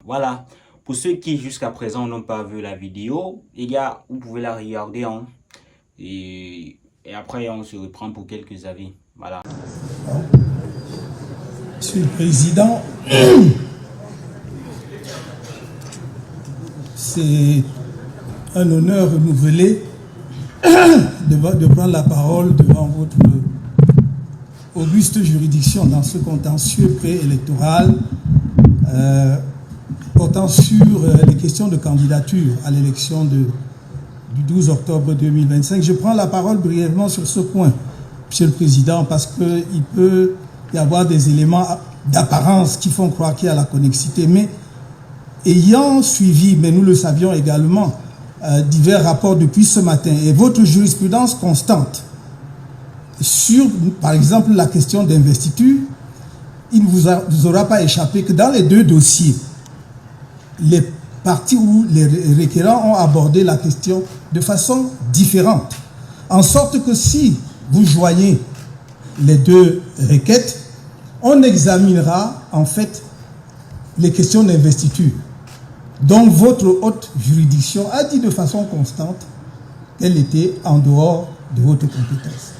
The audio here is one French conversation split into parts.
Voilà. Pour ceux qui jusqu'à présent n'ont pas vu la vidéo, vous pouvez la regarder, hein. Et après, on se reprend pour quelques avis. Voilà. Monsieur le Président, c'est un honneur renouvelé de prendre la parole devant votre auguste juridiction dans ce contentieux préélectoral portant sur les questions de candidature à l'élection du 12 octobre 2025. Je prends la parole brièvement sur ce point, Monsieur le Président, parce qu'il peut y avoir des éléments d'apparence qui font croire qu'il y a la connexité. Mais ayant suivi, mais nous le savions également, divers rapports depuis ce matin et votre jurisprudence constante sur, par exemple, la question d'investiture, il ne vous aura pas échappé que dans les deux dossiers, les parties où les requérants ont abordé la question de façon différente. En sorte que si vous joignez les deux requêtes, on examinera en fait les questions d'investiture. Donc votre haute juridiction a dit de façon constante qu'elle était en dehors de votre compétence.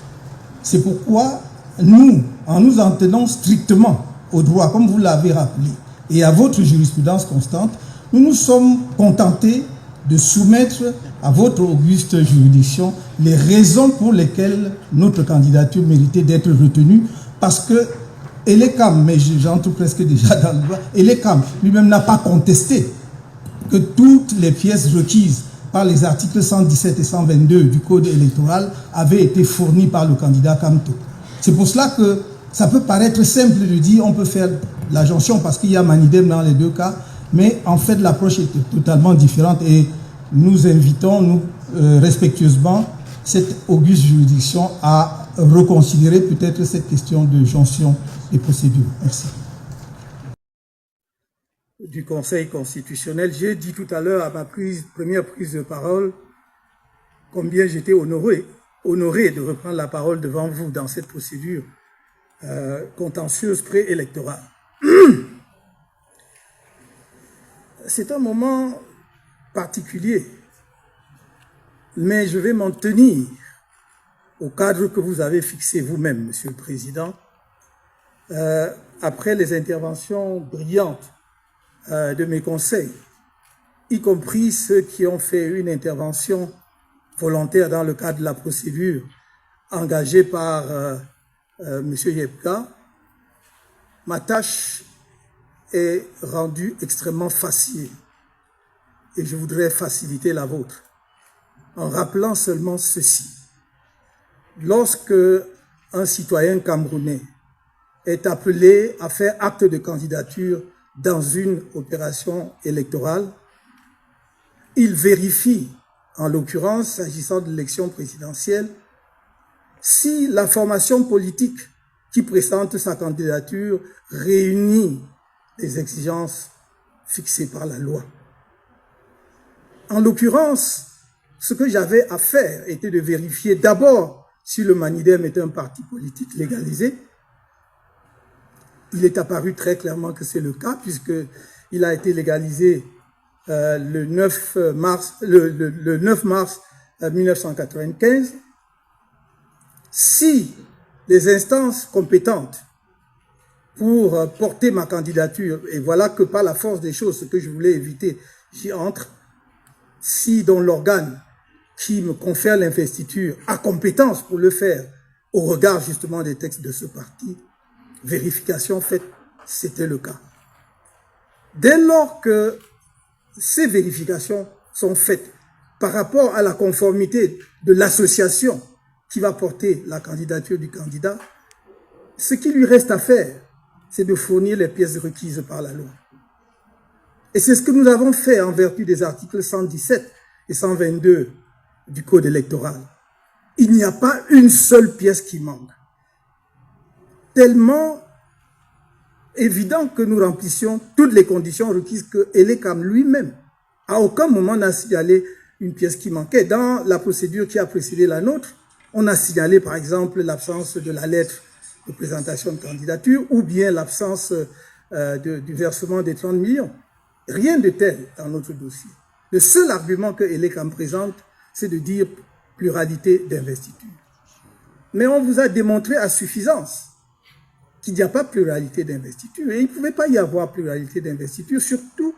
C'est pourquoi nous, en nous en tenant strictement au droit, comme vous l'avez rappelé, et à votre jurisprudence constante, nous nous sommes contentés de soumettre à votre auguste juridiction les raisons pour lesquelles notre candidature méritait d'être retenue, parce que Elekam, mais j'entre presque déjà dans le droit, Elekam lui-même n'a pas contesté que toutes les pièces requises par les articles 117 et 122 du Code électoral avaient été fournies par le candidat Kamto. C'est pour cela que ça peut paraître simple de dire on peut faire la jonction parce qu'il y a Manidem dans les deux cas, mais en fait l'approche est totalement différente et nous invitons, nous, respectueusement, cette auguste juridiction à reconsidérer peut-être cette question de jonction des procédures. Merci. Du Conseil constitutionnel, j'ai dit tout à l'heure à ma première prise de parole combien j'étais honoré de reprendre la parole devant vous dans cette procédure contentieuse préélectorale. C'est un moment particulier, mais je vais m'en tenir au cadre que vous avez fixé vous-même, Monsieur le Président, après les interventions brillantes de mes conseils, y compris ceux qui ont fait une intervention volontaire dans le cadre de la procédure engagée par M. Yepka. Ma tâche est rendue extrêmement facile et je voudrais faciliter la vôtre en rappelant seulement ceci. Lorsque un citoyen camerounais est appelé à faire acte de candidature dans une opération électorale, il vérifie, en l'occurrence, s'agissant de l'élection présidentielle, si la formation politique qui présente sa candidature réunit les exigences fixées par la loi. En l'occurrence, ce que j'avais à faire était de vérifier d'abord si le Manidem est un parti politique légalisé. Il est apparu très clairement que c'est le cas, puisqu'il a été légalisé le 9 mars 1995. Si les instances compétentes pour porter ma candidature, et voilà que par la force des choses, ce que je voulais éviter, j'y entre, si dans l'organe qui me confère l'investiture a compétence pour le faire, au regard justement des textes de ce parti, vérification faite, c'était le cas. Dès lors que ces vérifications sont faites par rapport à la conformité de l'association qui va porter la candidature du candidat, ce qui lui reste à faire, c'est de fournir les pièces requises par la loi. Et c'est ce que nous avons fait en vertu des articles 117 et 122 du Code électoral. Il n'y a pas une seule pièce qui manque. Tellement évident que nous remplissions toutes les conditions requises que Elekam lui-même, à aucun moment n'a signalé une pièce qui manquait. Dans la procédure qui a précédé la nôtre, on a signalé par exemple l'absence de la lettre de présentation de candidature ou bien l'absence du versement des 30 millions. rien de tel dans notre dossier. Le seul argument que ELECAM présente, c'est de dire pluralité d'investiture. Mais on vous a démontré à suffisance qu'il n'y a pas pluralité d'investiture. Et il ne pouvait pas y avoir pluralité d'investiture, surtout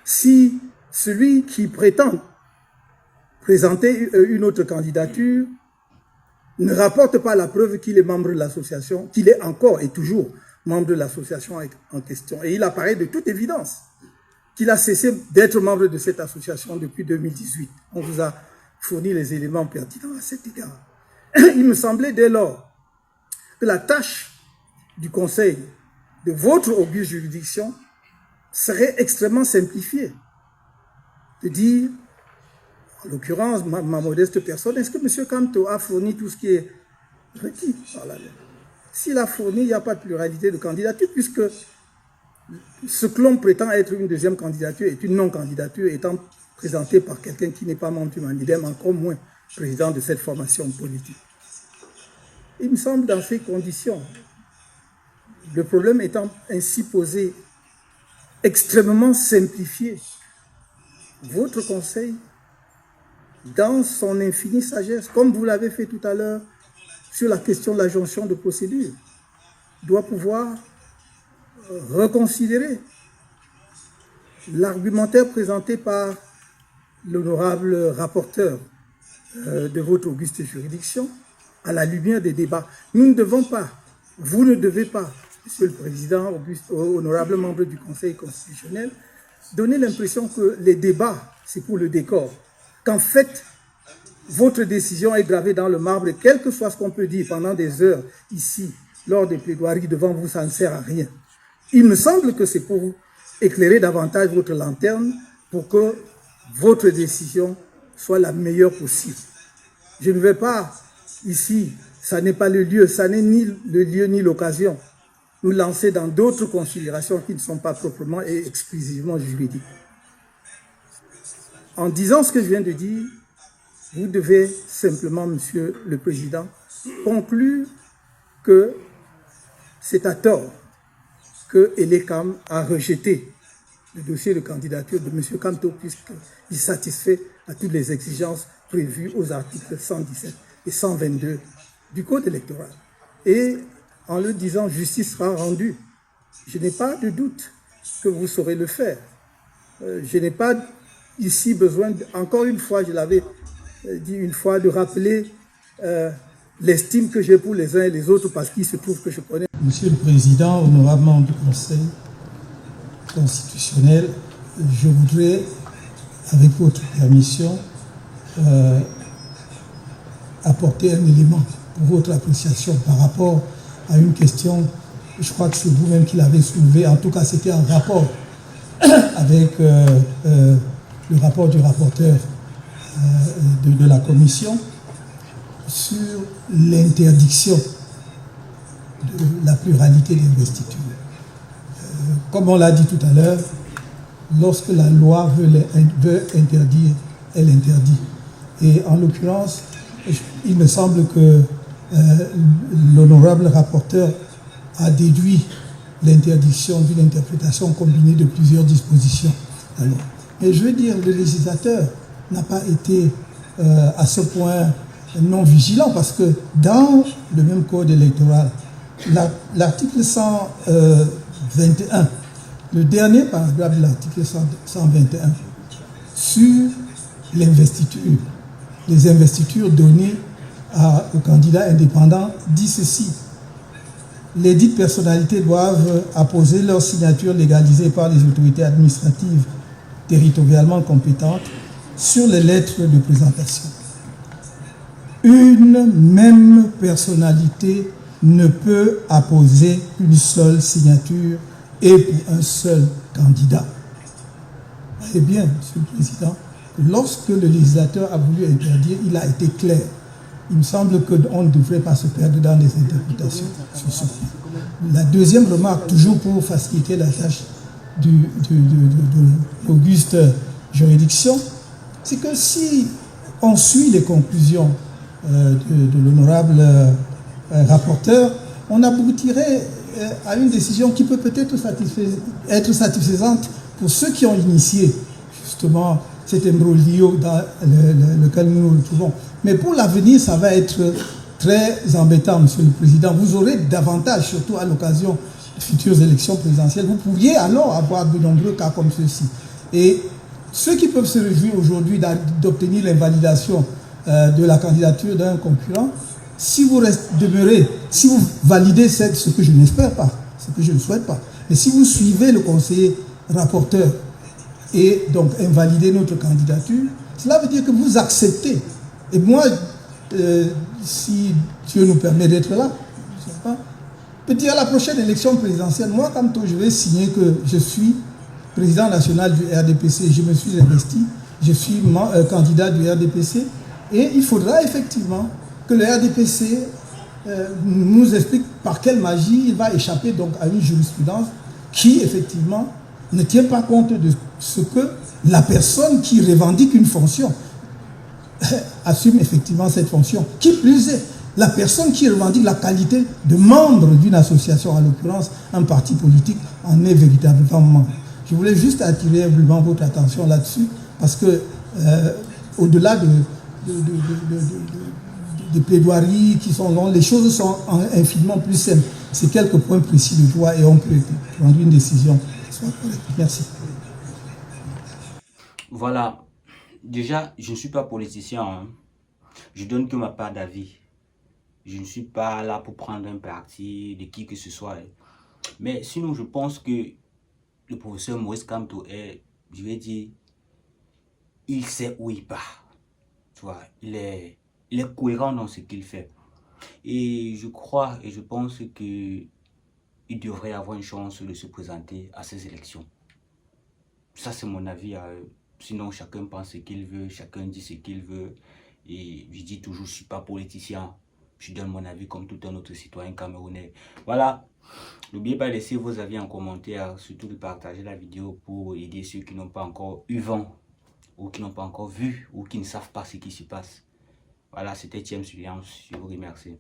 si celui qui prétend présenter une autre candidature ne rapporte pas la preuve qu'il est membre de l'association, qu'il est encore et toujours membre de l'association en question. Et il apparaît de toute évidence qu'il a cessé d'être membre de cette association depuis 2018. On vous a fourni les éléments pertinents à cet égard. Il me semblait dès lors que la tâche du Conseil de votre auguste juridiction serait extrêmement simplifiée. De dire, en l'occurrence, ma modeste personne, est-ce que M. Kamto a fourni tout ce qui est requis par la loi? S'il a fourni, il n'y a pas de pluralité de candidature, puisque ce que l'on prétend être une deuxième candidature est une non-candidature étant présentée par quelqu'un qui n'est pas membre du Mandidem, encore moins président de cette formation politique. Il me semble dans ces conditions, le problème étant ainsi posé, extrêmement simplifié, votre Conseil, dans son infinie sagesse, comme vous l'avez fait tout à l'heure sur la question de la jonction de procédure, doit pouvoir reconsidérer l'argumentaire présenté par l'honorable rapporteur de votre auguste juridiction à la lumière des débats. Nous ne devons pas, vous ne devez pas, Monsieur le Président, honorable membre du Conseil constitutionnel, donner l'impression que les débats, c'est pour le décor. Qu'en fait, votre décision est gravée dans le marbre, et quel que soit ce qu'on peut dire pendant des heures ici, lors des plaidoiries devant vous, ça ne sert à rien. Il me semble que c'est pour éclairer davantage votre lanterne pour que votre décision soit la meilleure possible. Je ne vais pas ici, ça n'est pas le lieu, ça n'est ni le lieu ni l'occasion, nous lancer dans d'autres considérations qui ne sont pas proprement et exclusivement juridiques. En disant ce que je viens de dire, vous devez simplement, Monsieur le Président, conclure que c'est à tort que ELECAM a rejeté le dossier de candidature de M. Kamto puisqu'il satisfait à toutes les exigences prévues aux articles 117 et 122 du Code électoral. Et en le disant, justice sera rendue. Je n'ai pas de doute que vous saurez le faire. Je n'ai pas ici besoin, encore une fois, je l'avais dit une fois, de rappeler l'estime que j'ai pour les uns et les autres parce qu'il se trouve que je connais. Monsieur le Président, honorable membre du Conseil constitutionnel, je voudrais, avec votre permission, apporter un élément pour votre appréciation par rapport à une question, je crois que c'est vous-même qui l'avez soulevée, en tout cas c'était en rapport avec le rapport du rapporteur de la commission sur l'interdiction de la pluralité d'investiture. Comme on l'a dit tout à l'heure, lorsque la loi veut interdire, elle interdit. Et en l'occurrence, il me semble que l'honorable rapporteur a déduit l'interdiction d'une interprétation combinée de plusieurs dispositions. Alors, mais je veux dire, le législateur n'a pas été à ce point non vigilant parce que dans le même code électoral, l'article 121, le dernier paragraphe de l'article 121, sur l'investiture, les investitures données aux candidats indépendants, dit ceci: les dites personnalités doivent apposer leur signature légalisée par les autorités administratives territorialement compétentes sur les lettres de présentation. Une même personnalité ne peut apposer une seule signature et pour un seul candidat. Eh bien, Monsieur le Président, lorsque le législateur a voulu interdire, il a été clair. Il me semble qu'on ne devrait pas se perdre dans des interprétations sur ce point. La deuxième remarque, toujours pour faciliter la tâche de l'auguste juridiction, c'est que si on suit les conclusions de l'honorable rapporteur, on aboutirait à une décision qui peut peut-être être satisfaisante pour ceux qui ont initié justement cet imbroglio dans lequel nous nous retrouvons. Mais pour l'avenir, ça va être très embêtant, Monsieur le Président. Vous aurez davantage, surtout à l'occasion de futures élections présidentielles, vous pourriez alors avoir de nombreux cas comme ceux-ci. Et ceux qui peuvent se réjouir aujourd'hui d'obtenir l'invalidation de la candidature d'un concurrent, si vous demeurez, si vous validez ce que je n'espère pas, ce que je ne souhaite pas, mais si vous suivez le conseiller rapporteur et donc invalider notre candidature, cela veut dire que vous acceptez. Et moi, si Dieu nous permet d'être là, je ne sais pas, peut-être à la prochaine élection présidentielle, moi, comme toi, je vais signer que je suis président national du RDPC, je me suis investi, je suis candidat du RDPC, et il faudra effectivement que le RDPC nous explique par quelle magie il va échapper donc à une jurisprudence qui, effectivement, ne tient pas compte de ce que la personne qui revendique une fonction assume effectivement cette fonction. Qui plus est, la personne qui revendique la qualité de membre d'une association, en l'occurrence un parti politique, en est véritablement membre. Je voulais juste attirer humblement votre attention là-dessus, parce que au-delà des plaidoiries qui sont longues, les choses sont infiniment plus simples. C'est quelques points précis de droit et on peut prendre une décision. Merci. Voilà. Déjà, je ne suis pas politicien. Hein. Je donne que ma part d'avis. Je ne suis pas là pour prendre un parti de qui que ce soit. Mais sinon, je pense que le professeur Maurice Kamto est, je vais dire, il sait où il part. Tu vois, il est cohérent dans ce qu'il fait. Et je crois et je pense qu'il devrait avoir une chance de se présenter à ces élections. Ça, c'est mon avis. Sinon, chacun pense ce qu'il veut, chacun dit ce qu'il veut. Et je dis toujours, je ne suis pas politicien. Je donne mon avis comme tout un autre citoyen camerounais. Voilà. N'oubliez pas de laisser vos avis en commentaire, surtout de partager la vidéo pour aider ceux qui n'ont pas encore eu vent, ou qui n'ont pas encore vu, ou qui ne savent pas ce qui se passe. Voilà, c'était Thiem Suliance. Je vous remercie.